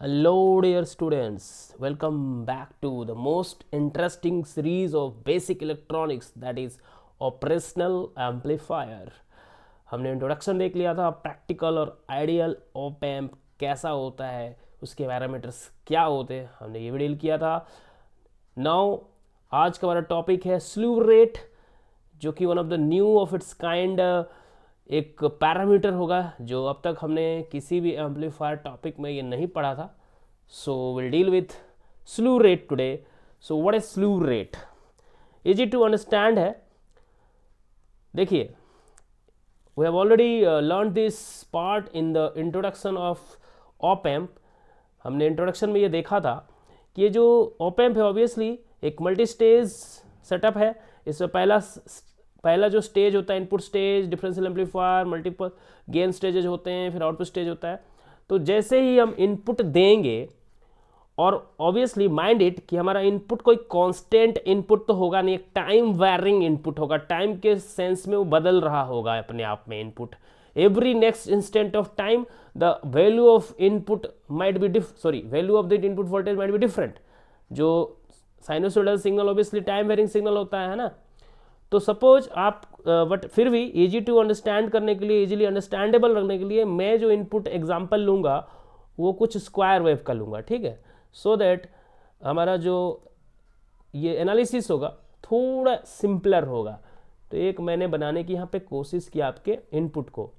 Hello, dear students. Welcome back to the most interesting series of basic electronics, that is operational amplifier. हमने introduction देख लिया था, practical और ideal op amp कैसा होता है, उसके पैरामीटर्स क्या होते हैं, हमने ये भी डील किया था. नाउ आज का हमारा टॉपिक है स्लू रेट, जो कि one of the new of its kind एक पैरामीटर होगा जो अब तक हमने किसी भी एम्पलीफायर टॉपिक में ये नहीं पढ़ा था. So will deal with slew rate today. So what is slew rate? Easy to understand है. देखिए, we have already learn this part in the introduction of op amp. हमने इंट्रोडक्शन में ये देखा था कि ये जो ऑप एम्प है ऑब्वियसली एक मल्टी स्टेज सेटअप है. इसमें पहला जो स्टेज होता है input stage, differential amplifier, multiple gain stages होते हैं, फिर आउटपुट स्टेज होता है. तो जैसे ही हम इनपुट देंगे, और ऑब्वियसली माइंड इट कि हमारा इनपुट कोई कांस्टेंट इनपुट तो होगा नहीं, एक टाइम वेरिंग इनपुट होगा. टाइम के सेंस में वो बदल रहा होगा अपने आप में input. Every next instant of time the value of input might be value of the input voltage might be different. जो sinusoidal signal obviously time varying signal होता है ना. तो सपोज आप बट फिर भी इजी टू अंडरस्टैंड करने के लिए, इजीली अंडरस्टैंडेबल रखने के लिए मैं जो इनपुट एग्जांपल लूँगा वो कुछ स्क्वायर वेव का लूँगा, ठीक है, सो दैट हमारा जो ये एनालिसिस होगा थोड़ा सिंपलर होगा. तो एक मैंने बनाने की यहाँ पे कोशिश की आपके इनपुट को.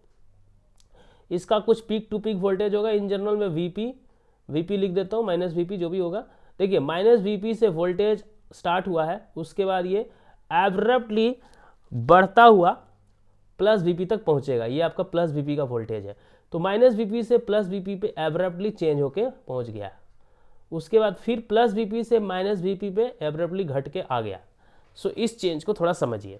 इसका कुछ पीक टू पीक वोल्टेज होगा. इन जनरल में वीपी लिख देता हूँ, माइनस वीपी जो भी होगा. देखिए, माइनस वीपी से वोल्टेज स्टार्ट हुआ है, उसके बाद ये एब्रप्टली बढ़ता हुआ प्लस वीपी तक पहुंचेगा. ये आपका प्लस वीपी का वोल्टेज है. तो माइनस वीपी से प्लस वीपी पे एब्रप्टली चेंज होके पहुंच गया. उसके बाद फिर प्लस वीपी से माइनस वीपी पे एब्रप्टली घट के आ गया. सो इस चेंज को थोड़ा समझिए.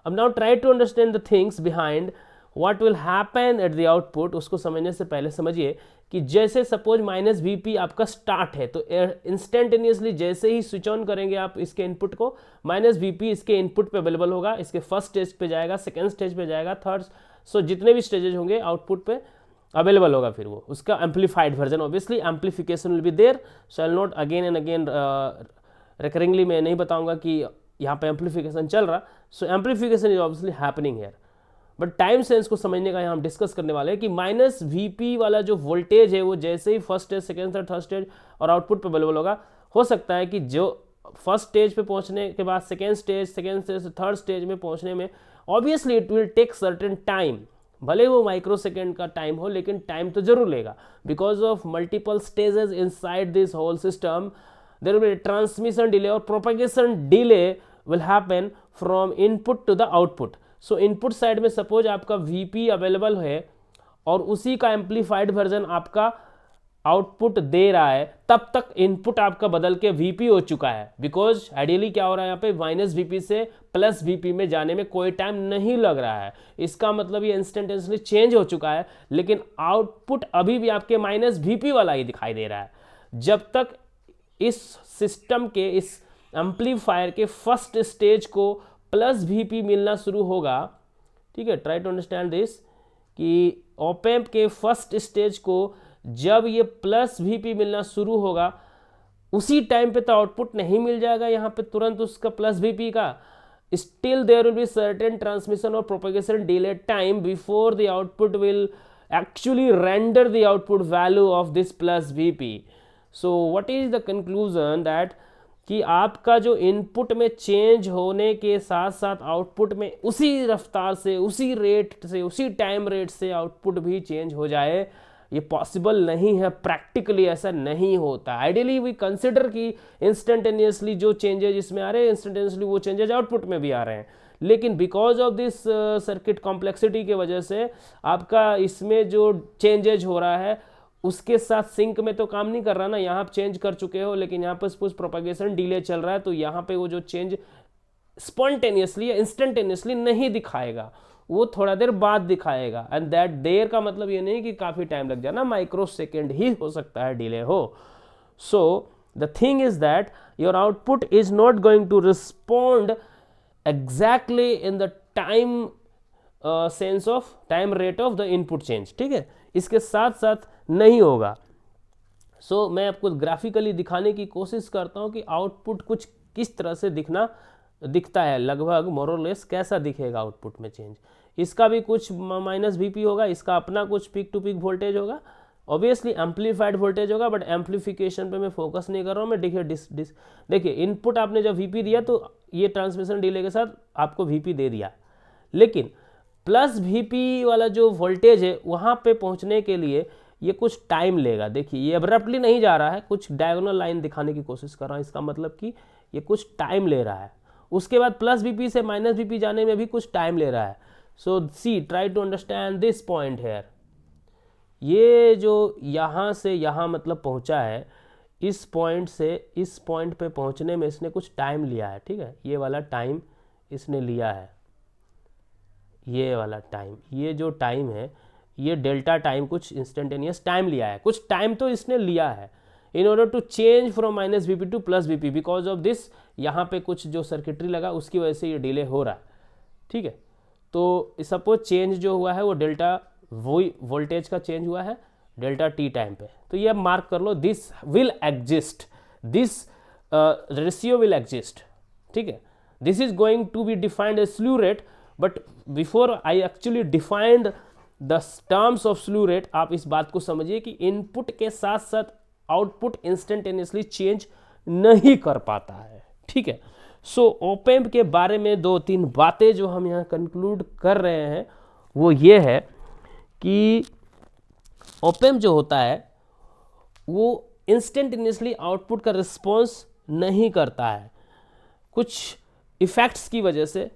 अब now try to understand the things behind what will happen at the output. उसको समझने से पहले समझिए कि जैसे सपोज माइनस वीपी आपका स्टार्ट है, तो इंस्टेंटेनियसली जैसे ही स्विच ऑन करेंगे आप इसके इनपुट को, माइनस वीपी इसके इनपुट पे अवेलेबल होगा. इसके फर्स्ट स्टेज पे जाएगा, सेकेंड स्टेज पे जाएगा, थर्ड. सो जितने भी स्टेजेज होंगे आउटपुट पे अवेलेबल होगा. फिर वो उसका amplified version, obviously amplification will be there. So I will not again and again recurringly मैं नहीं बताऊंगा कि यहाँ पे एम्पलीफिकेशन चल रहा. So amplification is obviously happening here. But time sense को समझने का यहाँ हम डिस्कस करने वाले हैं कि माइनस वीपी वाला जो वोल्टेज है वो जैसे ही first stage, second stage, third stage और आउटपुट पे अवेलेबल होगा, हो सकता है कि जो फर्स्ट स्टेज पे पहुंचने के बाद सेकेंड स्टेज से थर्ड स्टेज में पहुंचने में obviously it will take certain time. भले वो माइक्रो सेकेंड का टाइम हो, लेकिन टाइम तो जरूर लेगा. Because of multiple stages inside this whole system there will be transmission delay और propagation delay will happen from input to the output. So input side में सपोज आपका वीपी अवेलेबल है और उसी का एम्पलीफाइड वर्जन आपका आउटपुट दे रहा है, तब तक इनपुट आपका बदल के वीपी हो चुका है. बिकॉज आइडियली क्या हो रहा है यहाँ पे, माइनस वीपी से प्लस वीपी में जाने में कोई टाइम नहीं लग रहा है. इसका मतलब ये इंस्टेंटेनियसली चेंज हो चुका है, लेकिन आउटपुट अभी भी आपके माइनस वीपी वाला ही दिखाई दे रहा है. जब तक इस सिस्टम के, इस एम्पलीफायर के फर्स्ट स्टेज को प्लस वीपी मिलना शुरू होगा, ठीक है, ट्राई टू अंडरस्टैंड दिस, कि ऑप एम्प के फर्स्ट स्टेज को जब ये प्लस वीपी मिलना शुरू होगा, उसी टाइम पे तो आउटपुट नहीं मिल जाएगा यहाँ पे तुरंत उसका प्लस वीपी का. Still there will be certain transmission और propagation delay time before the output will actually render the output value of this plus VP. So what is the conclusion, that कि आपका जो इनपुट में change होने के साथ साथ आउटपुट में उसी रफ्तार से, उसी रेट से, उसी टाइम रेट से आउटपुट भी चेंज हो जाए, ये पॉसिबल नहीं है. प्रैक्टिकली ऐसा नहीं होता. आइडियली वी कंसिडर कि इंस्टेंटेनियसली जो चेंजेज इसमें आ रहे हैं, इंस्टेंटेनियसली वो चेंजेज आउटपुट में भी आ रहे हैं. लेकिन because of this circuit complexity के वजह से आपका इसमें जो चेंजेज हो रहा है उसके साथ सिंक में तो काम नहीं कर रहा ना. यहाँ आप चेंज कर चुके हो, लेकिन यहाँ पर सपोज प्रोपेगेशन डिले चल रहा है, तो यहाँ पे वो जो चेंज स्पॉन्टेनियसली या इंस्टेंटेनियसली नहीं दिखाएगा, वो थोड़ा देर बाद दिखाएगा. एंड दैट देर का मतलब ये नहीं कि काफ़ी टाइम लग जाए ना, माइक्रो सेकेंड ही हो सकता है डिले हो. So the thing is that your output is not going to respond exactly in the time sense of time rate of the input change, ठीक है, इसके साथ साथ नहीं होगा. मैं आपको ग्राफिकली दिखाने की कोशिश करता हूँ कि आउटपुट कुछ किस तरह से दिखता है, लगभग मोरलेस कैसा दिखेगा आउटपुट में चेंज। इसका भी कुछ माइनस वीपी होगा, इसका अपना कुछ पीक टू पीक वोल्टेज होगा, ऑब्वियसली एम्पलीफाइड वोल्टेज होगा, बट एम्पलीफिकेशन पे मैं फोकस नहीं कर रहा हूँ मैं। देखिए इनपुट आपने जब वीपी दिया तो ये ट्रांसमिशन डिले के साथ आपको वीपी दे दिया, लेकिन प्लस वीपी वाला जो वोल्टेज है वहाँ पे पहुँचने के लिए ये कुछ टाइम लेगा। देखिए ये अब्रप्टली नहीं जा रहा है, कुछ डायगोनल लाइन दिखाने की कोशिश कर रहा हूँ, इसका मतलब कि ये कुछ टाइम ले रहा है। उसके बाद प्लस वीपी से माइनस वीपी जाने में भी कुछ टाइम ले रहा है। So see try to understand this point here. ये जो यहाँ से यहाँ मतलब पहुँचा है, इस पॉइंट से इस पॉइंट पे पहुँचने में इसने कुछ टाइम लिया है, ठीक है, ये वाला टाइम इसने लिया है, ये वाला टाइम, ये जो टाइम है ये डेल्टा टाइम, कुछ इंस्टेंटेनियस टाइम लिया है, कुछ टाइम तो इसने लिया है in order to change from minus VP to plus VP. Because of this यहाँ पे कुछ जो सर्किटरी लगा उसकी वजह से ये डिले हो रहा है, ठीक है। तो सपोज चेंज जो हुआ है वो डेल्टा वोल्टेज का चेंज हुआ है डेल्टा टी टाइम पे। तो ये अब मार्क कर लो, this will exist, this ratio will exist, ठीक है। This is going to be defined as slew rate, but before I actually defined the terms of slew rate, आप इस बात को समझिए कि इनपुट के साथ साथ आउटपुट इंस्टेंटेनियसली चेंज नहीं कर पाता है, ठीक है। सो ऑप एम्प के बारे में 2-3 बातें जो हम यहाँ कंक्लूड कर रहे हैं वो ये है कि ऑप एम्प जो होता है वो इंस्टेंटेनियसली आउटपुट का रिस्पॉन्स नहीं करता है, कुछ इफेक्ट्स की वजह से,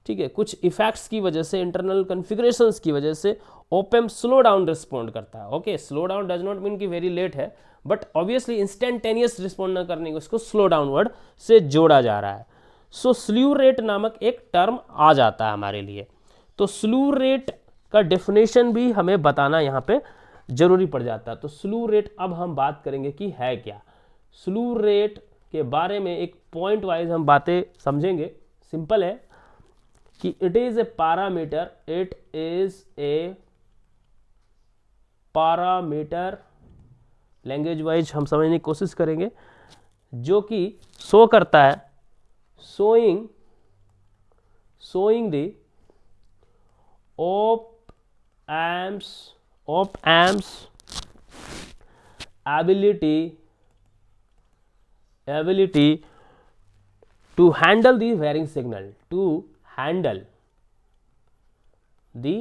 ठीक है, कुछ इफेक्ट्स की वजह से, इंटरनल कॉन्फ़िगरेशंस की वजह से op amp slow down respond करता है। Okay, slow down does not mean कि वेरी लेट है, बट ऑब्वियसली इंस्टेंटेनियस रिस्पॉन्ड न करने को इसको स्लो डाउन वर्ड से जोड़ा जा रहा है। सो स्ल्यू रेट नामक एक टर्म आ जाता है हमारे लिए। तो स्ल्यू रेट का डेफिनेशन भी हमें बताना यहाँ पे जरूरी पड़ जाता है। तो स्ल्यू रेट अब हम बात करेंगे कि है क्या। स्ल्यू रेट के बारे में एक पॉइंट वाइज हम बातें समझेंगे। सिंपल है कि it is a parameter, it is a parameter, language wise हम समझने की कोशिश करेंगे, जो कि शो करता है, showing the op amps ability to handle the varying signal, to handle the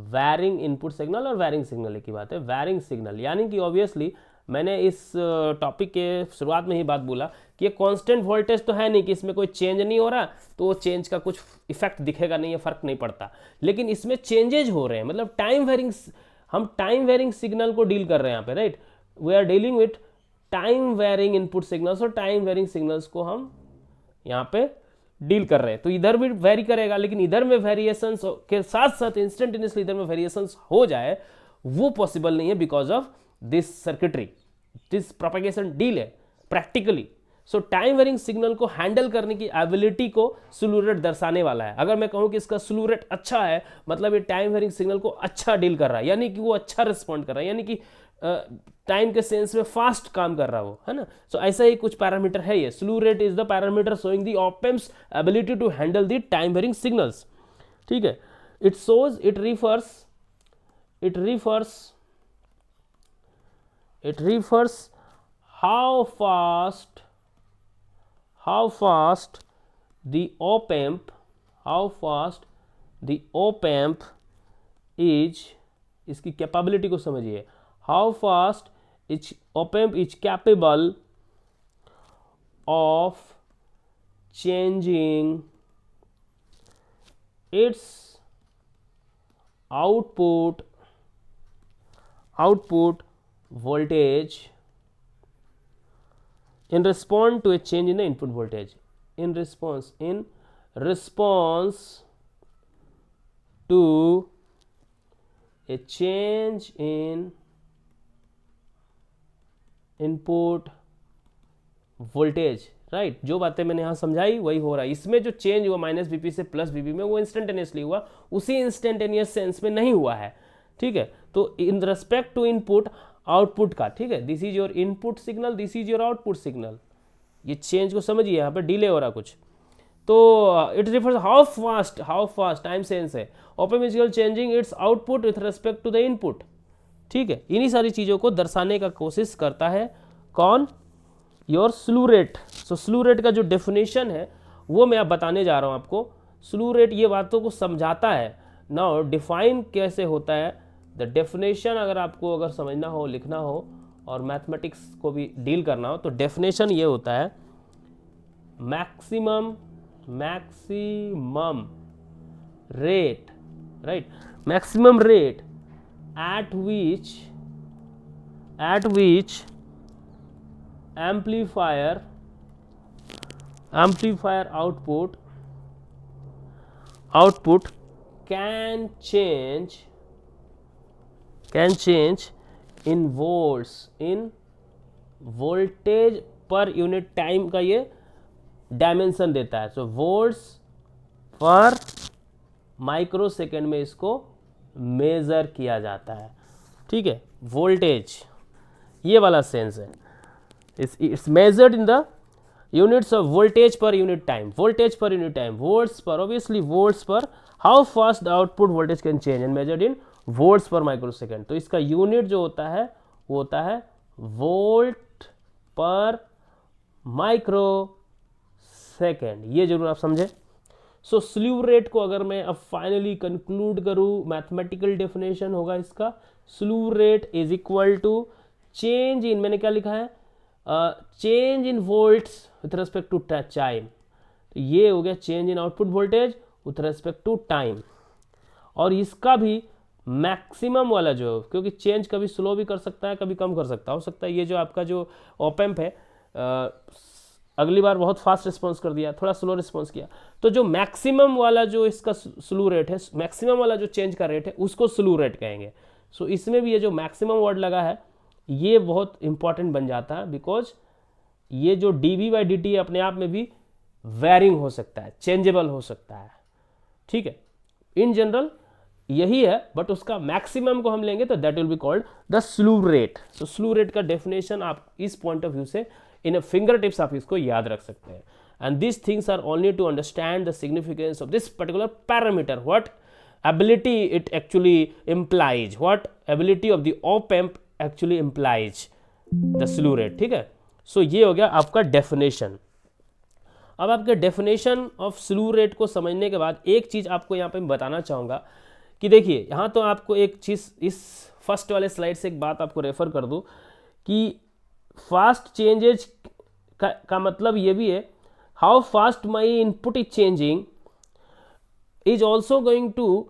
varying input signal, और varying signal एक ही बात है, varying signal यानी कि ऑब्वियसली मैंने इस टॉपिक के शुरुआत में ही बात बोला कि ये कांस्टेंट वोल्टेज तो है नहीं कि इसमें कोई चेंज नहीं हो रहा, तो वो चेंज का कुछ इफेक्ट दिखेगा नहीं, है फर्क नहीं पड़ता, लेकिन इसमें चेंजेज हो रहे हैं, मतलब हम टाइम वेरिंग सिग्नल को डील कर रहे हैं यहाँ पे, right. We are dealing with time varying input signals, और टाइम वेरिंग सिग्नल्स को हम यहाँ पे डील कर रहे हैं। तो इधर भी वेरी करेगा, लेकिन इधर में वेरिएशंस के साथ साथ इंस्टेंटेनियसली इधर में वेरिएशंस हो जाए वो पॉसिबल नहीं है because of this circuitry, this propagation delay practically. So time varying signal को हैंडल करने की एबिलिटी को स्लू रेट दर्शाने वाला है। अगर मैं कहूं कि इसका स्लू रेट अच्छा है, मतलब ये टाइम वेरिंग सिग्नल को अच्छा डील कर रहा है, यानी कि वो अच्छा रिस्पॉन्ड कर रहा है, यानी कि टाइम के सेंस में फास्ट काम कर रहा हो, है ना। सो ऐसा ही कुछ पैरामीटर है ये। Slew rate is the parameter showing the op amps ability to handle the time varying signals, ठीक है। It refers how fast the op amp is, इसकी कैपेबिलिटी को समझिए, how fast each op amp is capable of changing its output voltage in response to a change in the input voltage, in response to a change in input voltage, right. जो बातें मैंने यहाँ समझाई वही हो रहा है। इसमें जो चेंज हुआ माइनस बीपी से प्लस बीपी में, वो इंस्टेंटेनियसली हुआ, उसी इंस्टेंटेनियस सेंस में नहीं हुआ है, ठीक है। तो in respect to input output का, ठीक है, this is your input signal, this is your output signal. ये चेंज को समझिए, यहाँ पे डिले हो रहा कुछ, तो it refers how fast time sense है। Op amp is changing its output with respect to the input, ठीक है। इन्हीं सारी चीज़ों को दर्शाने का कोशिश करता है कौन, योर स्लू रेट। सो स्लू रेट का जो डेफिनेशन है वो मैं अब बताने जा रहा हूँ आपको। स्लू रेट ये बातों को समझाता है। नाउ डिफाइन कैसे होता है, द डेफिनेशन अगर आपको अगर समझना हो, लिखना हो और मैथमेटिक्स को भी डील करना हो, तो डेफिनेशन ये होता है maximum rate, right, maximum rate at which amplifier output can change in volts, in voltage per unit time का ये डायमेंशन देता है। सो वोल्ट्स पर माइक्रो सेकेंड में इसको मेजर किया जाता है, ठीक है। वोल्टेज ये वाला सेंस है, it's measured in the units of voltage per unit time, voltage per unit time, volts पर, ऑब्वियसली वोल्ट्स पर, how fast the output voltage can change and measured in volts पर माइक्रो सेकेंड। तो इसका unit जो होता है वो होता है वोल्ट पर माइक्रो सेकेंड, ये जरूर आप समझे। सो स्लीव रेट को अगर मैं अब फाइनली कंक्लूड करूं, मैथमेटिकल डेफिनेशन होगा इसका, slew rate is equal to change in, मैंने क्या लिखा है, change in volts with respect to time. तो ये हो गया change in output voltage with respect to time. और इसका भी मैक्सिमम वाला जो, क्योंकि चेंज कभी स्लो भी कर सकता है, कभी कम कर सकता हो सकता है ये जो आपका जो ऑप-एम्प है अगली बार बहुत फास्ट रिस्पॉन्स कर दिया, थोड़ा स्लो रिस्पॉन्स किया, तो जो मैक्सिमम वाला जो इसका स्लू रेट है, मैक्सिमम वाला जो चेंज का रेट है उसको स्लू रेट कहेंगे। सो इसमें भी ये जो मैक्सिमम वर्ड लगा है ये बहुत इंपॉर्टेंट बन जाता है, बिकॉज ये जो dV/dt अपने आप में भी वेरिंग हो सकता है, चेंजेबल हो सकता है, ठीक है। इन जनरल यही है, बट उसका मैक्सिमम को हम लेंगे तो that will be called the स्लू rate. So स्लू rate का डेफिनेशन आप इस पॉइंट ऑफ व्यू से इन फिंगर टिप्स आप इसको याद रख सकते हैं। And this things are only to understand the significance of this particular parameter, what ability it actually implies, what ability of the op-amp actually implies the slew rate, ठीक है। सो ये हो गया आपका डेफिनेशन। अब आपके डेफिनेशन ऑफ स्लू रेट को समझने के बाद एक चीज़ आपको यहाँ पे मैं बताना चाहूँगा कि देखिए, यहाँ तो आपको एक चीज़ इस फर्स्ट वाले स्लाइड से एक बात आपको रेफर कर दूँ कि फास्ट चेंजेज का मतलब ये भी है, how fast my input is changing is also going to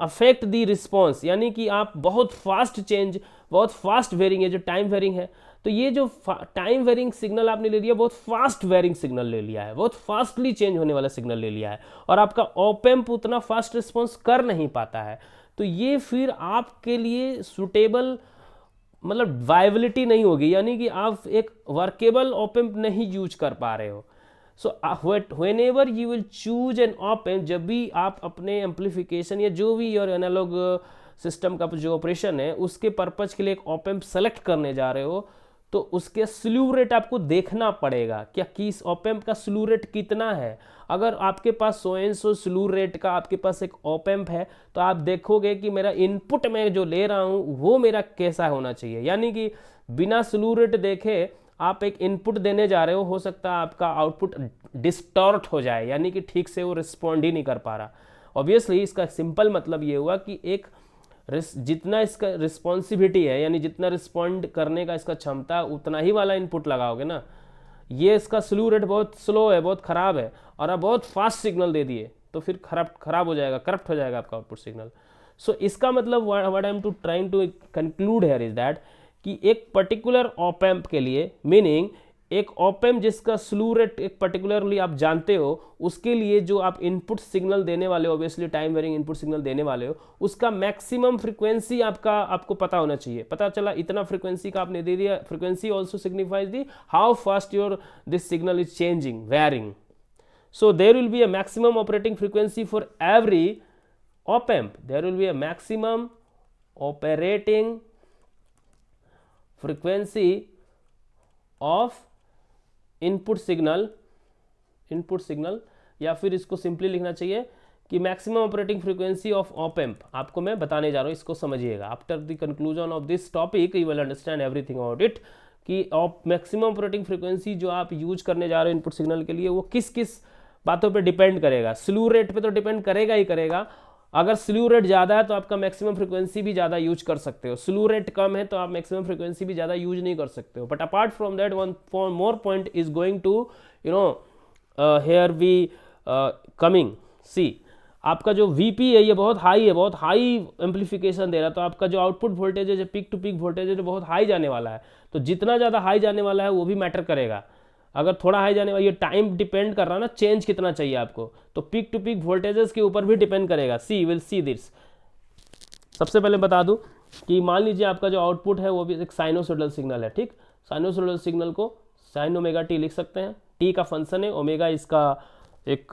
affect the response. यानी कि आप बहुत फास्ट चेंज, बहुत फास्ट वेरिंग है, जो टाइम वेरिंग है, तो ये जो टाइम वेरिंग सिग्नल आपने ले लिया, बहुत फास्ट वेरिंग सिग्नल ले लिया है, बहुत फास्टली चेंज होने वाला सिग्नल ले लिया है, और आपका ऑप-एम्प उतना फास्ट रिस्पॉन्स कर नहीं पाता है, तो ये फिर आपके लिए सुटेबल मतलब वायबिलिटी नहीं होगी, यानी कि आप एक वर्केबल ऑप-एम्प नहीं यूज कर पा रहे हो। So whenever you will choose an op-amp, जब भी आप अपने एम्पलीफिकेशन या जो भी योर एनालॉग सिस्टम का जो ऑपरेशन है उसके पर्पज के लिए एक ऑप-एम्प सेलेक्ट करने जा रहे हो, तो उसके स्लू रेट आपको देखना पड़ेगा क्या कि इस ऑप-एम्प का स्लू रेट कितना है। अगर आपके पास 100 स्लू रेट का आपके पास एक ऑप-एम्प है, तो आप देखोगे कि मेरा इनपुट में जो ले रहा हूँ वो मेरा कैसा होना चाहिए। यानी कि बिना स्लू रेट देखे आप एक इनपुट देने जा रहे हो सकता है आपका आउटपुट डिस्टॉर्ट हो जाए, यानी कि ठीक से वो रिस्पॉन्ड ही नहीं कर पा रहा। ऑब्वियसली इसका सिंपल मतलब ये हुआ कि एक जितना इसका रिस्पॉन्सिबिलिटी है, यानी जितना रिस्पॉन्ड करने का इसका क्षमता, उतना ही वाला इनपुट लगाओगे ना। ये इसका स्लू रेट बहुत स्लो है, बहुत ख़राब है, और आप बहुत फास्ट सिग्नल दे दिए तो फिर खराब हो जाएगा, करप्ट हो जाएगा आपका आउटपुट सिग्नल। सो इसका मतलब what I am trying to conclude here is that कि एक पर्टिकुलर ऑप-एम्प के लिए, मीनिंग एक ऑप-एम्प जिसका स्लू रेट एक पर्टिकुलरली आप जानते हो, उसके लिए जो आप इनपुट सिग्नल देने वाले हो, obviously time varying input signal देने वाले हो, उसका मैक्सिमम फ्रीक्वेंसी आपको पता होना चाहिए। पता चला इतना फ्रीक्वेंसी का आपने दे दिया, frequency also signifies the how fast your this signal is changing, varying. So there will be a maximum operating frequency for every op amp, there will be a maximum operating frequency of input signal या फिर इसको simply लिखना चाहिए कि maximum operating frequency of op amp. आपको मैं बताने जा रहा हूँ, इसको समझिएगा। After the conclusion of this topic you will understand everything about it कि मैक्सिमम ऑपरेटिंग फ्रीक्वेंसी जो आप यूज करने जा रहे हो इनपुट सिग्नल के लिए वो किस किस बातों पे डिपेंड करेगा। स्लू रेट पे तो डिपेंड करेगा ही करेगा। अगर स्लू रेट ज़्यादा है तो आपका मैक्सिमम फ्रीक्वेंसी भी ज़्यादा यूज कर सकते हो, स्लू रेट कम है तो आप मैक्सिमम फ्रीक्वेंसी भी ज़्यादा यूज नहीं कर सकते हो। But apart from that one more point is going to you know here we coming see, आपका जो वीपी है ये बहुत हाई एम्पलीफिकेशन दे रहा है, तो आपका जो आउटपुट वोल्टेज है, जो पीक टू पीक वोल्टेज है, जो बहुत हाई जाने वाला है। तो जितना ज़्यादा हाई जाने वाला है वो भी मैटर करेगा। अगर थोड़ा हाई जाने वाला, ये टाइम डिपेंड कर रहा है ना, चेंज कितना चाहिए आपको, तो पीक टू पीक वोल्टेजेस के ऊपर भी डिपेंड करेगा। Will see this. सबसे पहले बता दूं कि मान लीजिए आपका जो आउटपुट है वो भी एक साइनोसोडल सिग्नल है, ठीक। साइनोसोडल सिग्नल को साइन ओमेगा टी लिख सकते हैं, टी का फंक्शन है, ओमेगा इसका एक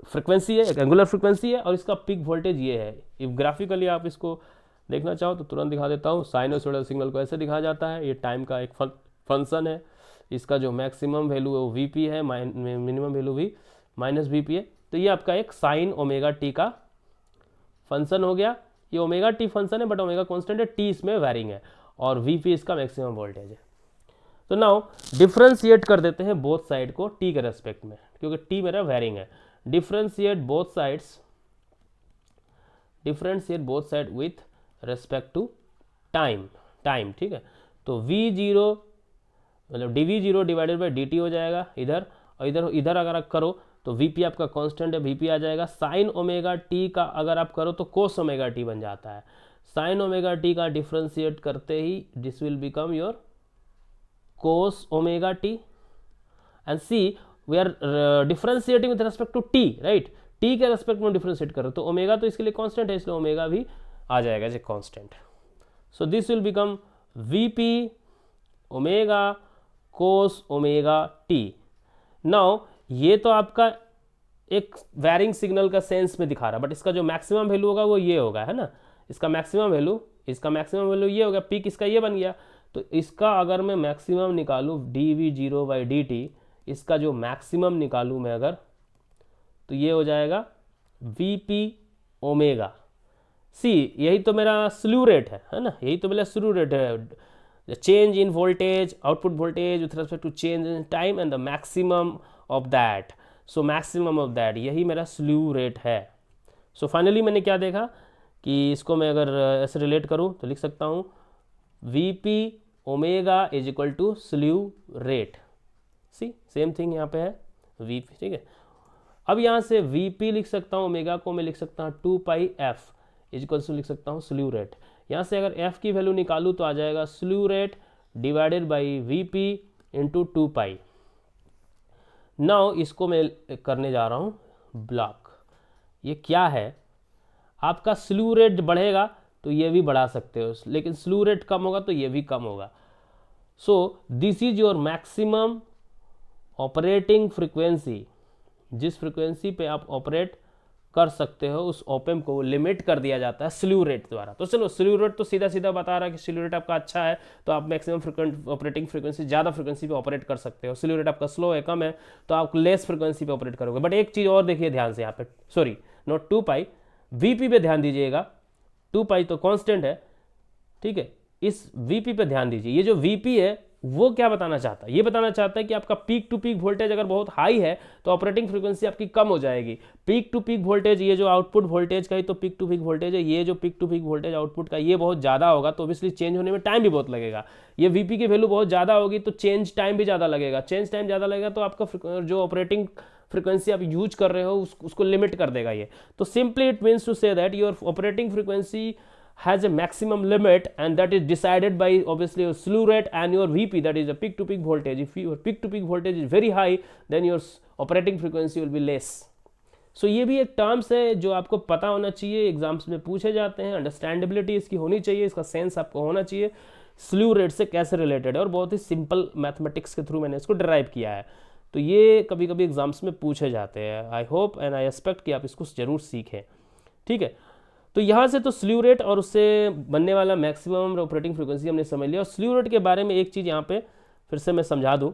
फ्रिक्वेंसी है, एक एंगुलर फ्रिक्वेंसी है, और इसका पीक वोल्टेज ये है। इफ ग्राफिकली आप इसको देखना चाहो तो तुरंत दिखा देता हूँ। साइनोसोडल सिग्नल को ऐसे दिखाया जाता है, ये टाइम का एक फंक्शन है, इसका जो मैक्सिमम वैल्यू है वो वीपी है, मिनिमम वैल्यू भी माइनस वीपी है। तो ये आपका एक साइन ओमेगा टी का फंक्शन हो गया। ये ओमेगा टी फंक्शन है बट ओमेगा कांस्टेंट है, टी इसमें वैरिंग है, और वीपी इसका मैक्सिमम वोल्टेज है। तो नाउ डिफ्रेंशिएट कर देते हैं बोथ साइड को टी के रेस्पेक्ट में, क्योंकि टी मेरा वैरिंग है। Differentiate both side with respect to time, ठीक है। तो v0 मतलब dv0 डिवाइडेड बाई dt हो जाएगा इधर, और इधर अगर आप करो तो vp आपका कांस्टेंट है, vp आ जाएगा। साइन ओमेगा टी का अगर आप करो तो कोस ओमेगा टी बन जाता है। साइन ओमेगा टी का डिफ्रेंशिएट करते ही this will become your cos omega t, and see we are differentiating with respect to t, right? t के रेस्पेक्ट में डिफ्रेंशिएट करो तो ओमेगा तो इसके लिए कांस्टेंट है, इसलिए ओमेगा भी आ जाएगा as a constant. So this will become vp omega cos omega t। Now ये तो आपका एक वैरिंग सिग्नल का सेंस में दिखा रहा है, बट इसका जो मैक्सिमम वैल्यू होगा वो ये होगा, है ना। इसका मैक्सिमम वैल्यू ये होगा, पीक इसका ये बन गया। तो इसका अगर मैं मैक्सिमम निकालूँ dv0 बाई dt, इसका जो मैक्सिमम निकालूँ मैं अगर, तो ये हो जाएगा vp ओमेगा सी। यही तो मेरा स्लू रेट है ना, यही तो मेरा स्लू रेट है। Change in voltage, output voltage with respect to change in time and the maximum of that. So maximum of that, यही मेरा स्लू रेट है। सो फाइनली मैंने क्या देखा कि इसको मैं अगर ऐसे रिलेट करूँ तो लिख सकता हूँ vp omega is equal to slew rate. See same thing यहाँ पे है vp, ठीक है। अब यहाँ से vp लिख सकता हूँ, ओमेगा को मैं लिख सकता हूँ 2 पाई f इज इक्वल टू लिख सकता हूँ स्लू रेट। यहाँ से अगर f की वैल्यू निकालूँ तो आ जाएगा slew rate divided by vp into 2 pi. Now इसको मैं करने जा रहा हूँ ब्लॉक। ये क्या है, आपका स्लू रेट बढ़ेगा तो ये भी बढ़ा सकते हो, लेकिन स्लू रेट कम होगा तो ये भी कम होगा। So this is your maximum operating frequency. जिस फ्रीक्वेंसी पे आप ऑपरेट कर सकते हो उस ओपेम को लिमिट कर दिया जाता है स्लू रेट द्वारा। तो चलो स्लू रेट तो सीधा सीधा बता रहा है कि स्लू रेट आपका अच्छा है तो आप मैक्सिमम ऑपरेटिंग फ्रीक्वेंसी ज़्यादा फ्रीक्वेंसी पे ऑपरेट कर सकते हो। स्लू रेट आपका स्लो है, कम है, तो आप लेस फ्रीक्वेंसी पे ऑपरेट करोगे। बट एक चीज़ और देखिए ध्यान से यहाँ पे, सॉरी नॉट 2 पाई, वीपी पे ध्यान दीजिएगा। 2 पाई तो कांस्टेंट है, ठीक है। इस वीपी पे ध्यान दीजिए। ये जो वीपी है वो क्या बताना चाहता है, ये बताना चाहता है कि आपका पीक टू पीक वोल्टेज अगर बहुत हाई है तो ऑपरेटिंग फ्रीक्वेंसी आपकी कम हो जाएगी। पीक टू पीक वोल्टेज, ये जो आउटपुट वोल्टेज का ही तो पीक टू पीक वोल्टेज है, ये जो peak to peak voltage output का ये बहुत ज़्यादा होगा तो ऑब्वियसली चेंज होने में टाइम भी बहुत लगेगा। ये वीपी की वैल्यू बहुत ज़्यादा होगी तो चेंज टाइम भी ज़्यादा लगेगा। चेंज टाइम ज़्यादा लगेगा तो आपका जो ऑपरेटिंग फ्रीक्वेंसी आप यूज कर रहे हो उसको लिमिट कर देगा ये। तो simply it means to say that your operating frequency has a maximum limit and that is decided by obviously your slew rate and your VP, that is a peak to peak voltage. If your peak to peak voltage is very high then your operating frequency will be less. So ये भी एक terms है जो आपको पता होना चाहिए, exams में पूछे जाते हैं, अंडरस्टैंडेबिलिटी इसकी होनी चाहिए, इसका सेंस आपको होना चाहिए स्लू रेट से कैसे रिलेटेड है, और बहुत ही सिंपल मैथमेटिक्स के थ्रू मैंने इसको डिराइव किया है। तो ये कभी कभी एग्जाम्स में पूछे जाते हैं। I hope and I expect कि आप इसको जरूर सीखें, ठीक है। तो यहाँ से तो स्लीव रेट और उससे बनने वाला मैक्सिमम ऑपरेटिंग फ्रीक्वेंसी हमने समझ लिया। और स्लीव रेट के बारे में एक चीज़ यहाँ पे फिर से मैं समझा दूँ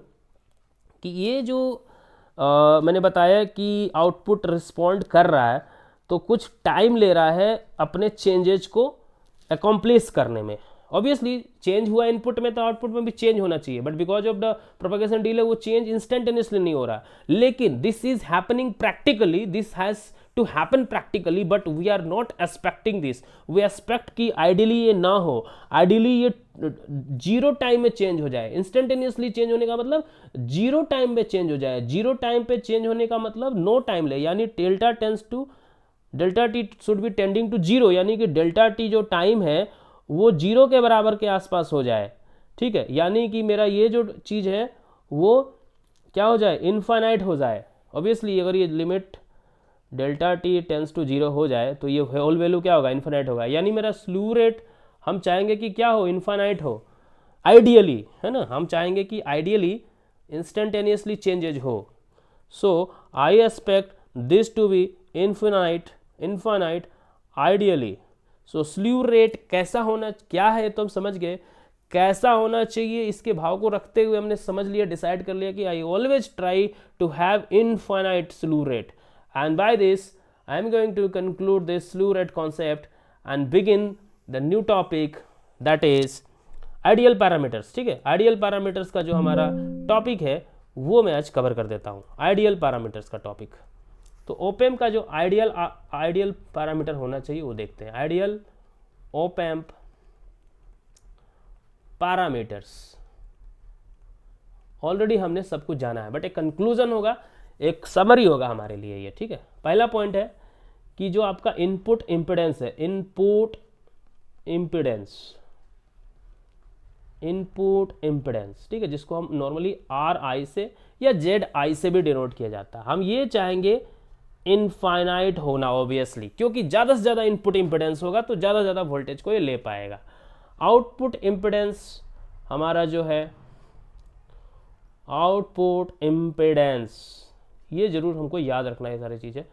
कि ये जो मैंने बताया कि आउटपुट रिस्पॉन्ड कर रहा है तो कुछ टाइम ले रहा है अपने चेंजेज को अकॉम्प्लिश करने में। ऑब्वियसली चेंज हुआ इनपुट में तो आउटपुट में भी चेंज होना चाहिए, but because of the propagation delay वो चेंज इंस्टेंटेनियसली नहीं हो रहा। लेकिन this is happening practically, this has to happen practically, but we are not expecting this. We expect कि आइडियली ये ना हो, आइडियली ये जीरो टाइम में चेंज हो जाए। इंस्टेंटेनियसली चेंज होने का मतलब जीरो टाइम में चेंज हो जाए। जीरो टाइम पे चेंज होने का मतलब नो टाइम ले, यानी delta T should be tending to zero, यानी कि डेल्टा टी जो टाइम है वो जीरो के बराबर के आसपास हो जाए। ठीक है, यानी कि मेरा ये जो चीज़ है वो क्या हो जाए, इनफाइनाइट हो जाए। ऑब्वियसली अगर ये limit delta T tends to zero हो जाए तो ये होल वैल्यू क्या होगा, इनफाइनाइट होगा। यानी मेरा स्लू रेट हम चाहेंगे कि क्या हो, इनफाइनाइट हो आइडियली, है ना। हम चाहेंगे कि आइडियली इंस्टेंटेनियसली चेंजेज हो। So I expect this to be infinite ideally. So slew rate कैसा होना, क्या है तो हम समझ गए, कैसा होना चाहिए इसके भाव को रखते हुए हमने समझ लिया, डिसाइड कर लिया कि I always try to have infinite slew rate. And by this I am going to conclude this slew rate concept and begin the new topic that is ideal parameters. ठीक है, आइडियल पैरामीटर्स का जो हमारा topic है वो मैं आज cover कर देता हूँ, आइडियल पैरामीटर्स का टॉपिक। तो ओपेम का जो आइडियल पैरामीटर होना चाहिए वो देखते हैं। आइडियल ओपेम्प पैरामीटर्स ऑलरेडी हमने सब कुछ जाना है, बट एक कंक्लूजन होगा, एक समरी होगा हमारे लिए ये। ठीक है, पहला पॉइंट है कि जो आपका इनपुट इम्पिडेंस है, इनपुट इम्पिडेंस, ठीक है, जिसको हम नॉर्मली आर आई से या जेड आई से भी डिनोट किया जाता है, हम ये चाहेंगे इनफाइनाइट होना ऑब्वियसली, क्योंकि ज़्यादा से ज़्यादा इनपुट इम्पिडेंस होगा तो ज़्यादा से ज़्यादा वोल्टेज को ये ले पाएगा। आउटपुट इम्पिडेंस हमारा जो है, आउटपुट इम्पिडेंस ये जरूर हमको याद रखना है, सारी चीज़ें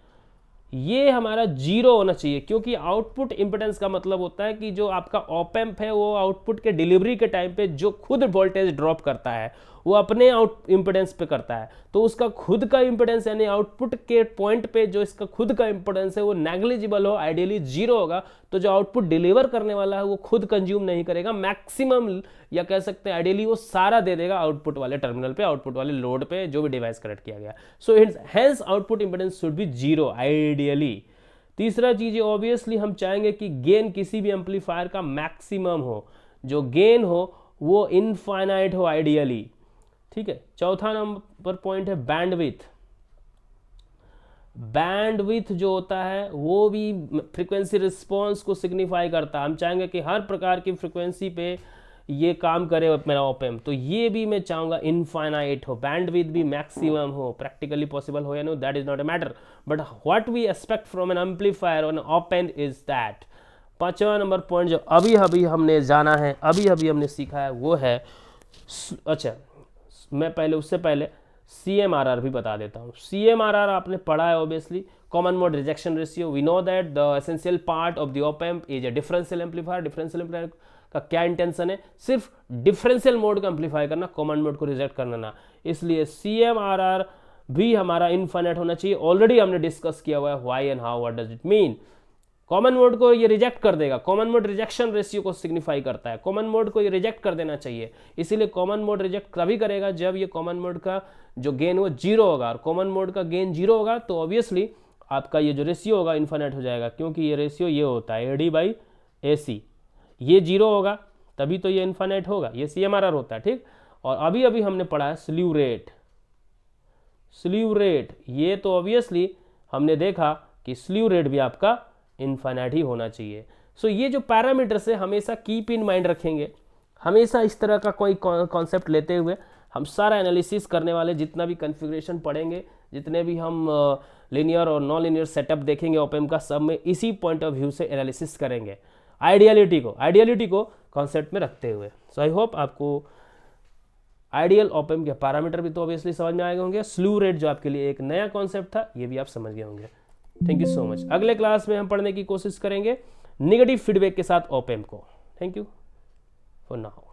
ये हमारा जीरो होना चाहिए, क्योंकि आउटपुट इम्पिडेंस का मतलब होता है कि जो आपका ऑपेम्प है वो आउटपुट के डिलीवरी के टाइम पे जो खुद वोल्टेज ड्रॉप करता है वो अपने आउट इम्पिडेंस पे करता है, तो उसका खुद का इम्पिडेंस यानी आउटपुट के पॉइंट पे जो इसका खुद का इम्पिडेंस है वो नेग्लिजिबल हो, आइडियली जीरो होगा, तो जो आउटपुट डिलीवर करने वाला है वो खुद कंज्यूम नहीं करेगा, मैक्सिमम या कह सकते हैं आइडियली वो सारा दे देगा आउटपुट वाले टर्मिनल पे, आउटपुट वाले लोड पे जो भी डिवाइस कनेक्ट किया गया। So hence output impedance should be zero ideally. तीसरा चीज ऑब्वियसली हम चाहेंगे कि गेन किसी भी एम्पलीफायर का मैक्सिमम हो, जो गेन हो वो इनफाइनाइट हो आइडियली। ठीक है, चौथा नंबर पॉइंट है बैंडविथ। बैंडविथ जो होता है वो भी फ्रीक्वेंसी रिस्पॉन्स को सिग्निफाई करता है। हम चाहेंगे कि हर प्रकार की फ्रीक्वेंसी पे ये काम करे मेरा ओपेम्प, तो ये भी मैं चाहूँगा इनफाइनाइट हो, बैंडविथ भी मैक्सिमम हो। प्रैक्टिकली पॉसिबल हो या no that is not a matter, but what we expect from an amplifier और एन ओपेम्प इज दैट। पांचवा नंबर पॉइंट जो अभी अभी हमने जाना है, अभी अभी हमने सीखा है वो है, अच्छा मैं पहले उससे पहले CMRR भी बता देता हूँ। CMRR आपने पढ़ा है obviously, common mode rejection ratio. We know that the essential part of the op amp is a differential amplifier. Differential amplifier का क्या इंटेंशन है, सिर्फ डिफरेंशियल मोड को एम्पलीफाई करना, कॉमन मोड को रिजेक्ट करना ना। इसलिए CMRR भी हमारा इनफाइनाइट होना चाहिए। ऑलरेडी हमने डिस्कस किया हुआ है why and how, what does it mean. Common mode को ये रिजेक्ट कर देगा, कॉमन मोड रिजेक्शन रेशियो को सिग्निफाई करता है, कॉमन मोड को ये रिजेक्ट कर देना चाहिए। इसीलिए कॉमन मोड रिजेक्ट तभी करेगा जब ये कॉमन मोड का जो गेन वो जीरो होगा, और कॉमन मोड का गेन जीरो होगा तो ऑब्वियसली आपका ये जो रेशियो होगा इनफाइनाइट हो जाएगा, क्योंकि ये रेशियो ये होता है AD/AC, ये जीरो होगा तभी तो ये इनफाइनाइट होगा, ये CMRR होता है। ठीक, और अभी अभी हमने पढ़ा है स्लीव रेट। स्लीव रेट ये तो ऑब्वियसली हमने देखा कि स्लीव रेट भी आपका इनफाइनाइट ही होना चाहिए। सो ये जो पैरामीटर्स है हमेशा कीप इन माइंड रखेंगे, हमेशा इस तरह का कोई कॉन्सेप्ट लेते हुए हम सारा एनालिसिस करने वाले, जितना भी कॉन्फ़िगरेशन पढ़ेंगे, जितने भी हम लीनियर और नॉन लीनियर सेटअप देखेंगे ओपेम्प का, सब में इसी पॉइंट ऑफ व्यू से एनालिसिस करेंगे, आइडियलिटी को कॉन्सेप्ट में रखते हुए। सो आई होप आपको आइडियल ओपेम्प के पैरामीटर भी तो ऑब्वियसली समझ में आए होंगे। स्लीव रेट जो आपके लिए एक नया कॉन्सेप्ट था ये भी आप समझ गए होंगे। Thank you so much. अगले क्लास में हम पढ़ने की कोशिश करेंगे नेगेटिव फीडबैक के साथ ऑप एम्प को। Thank you for now.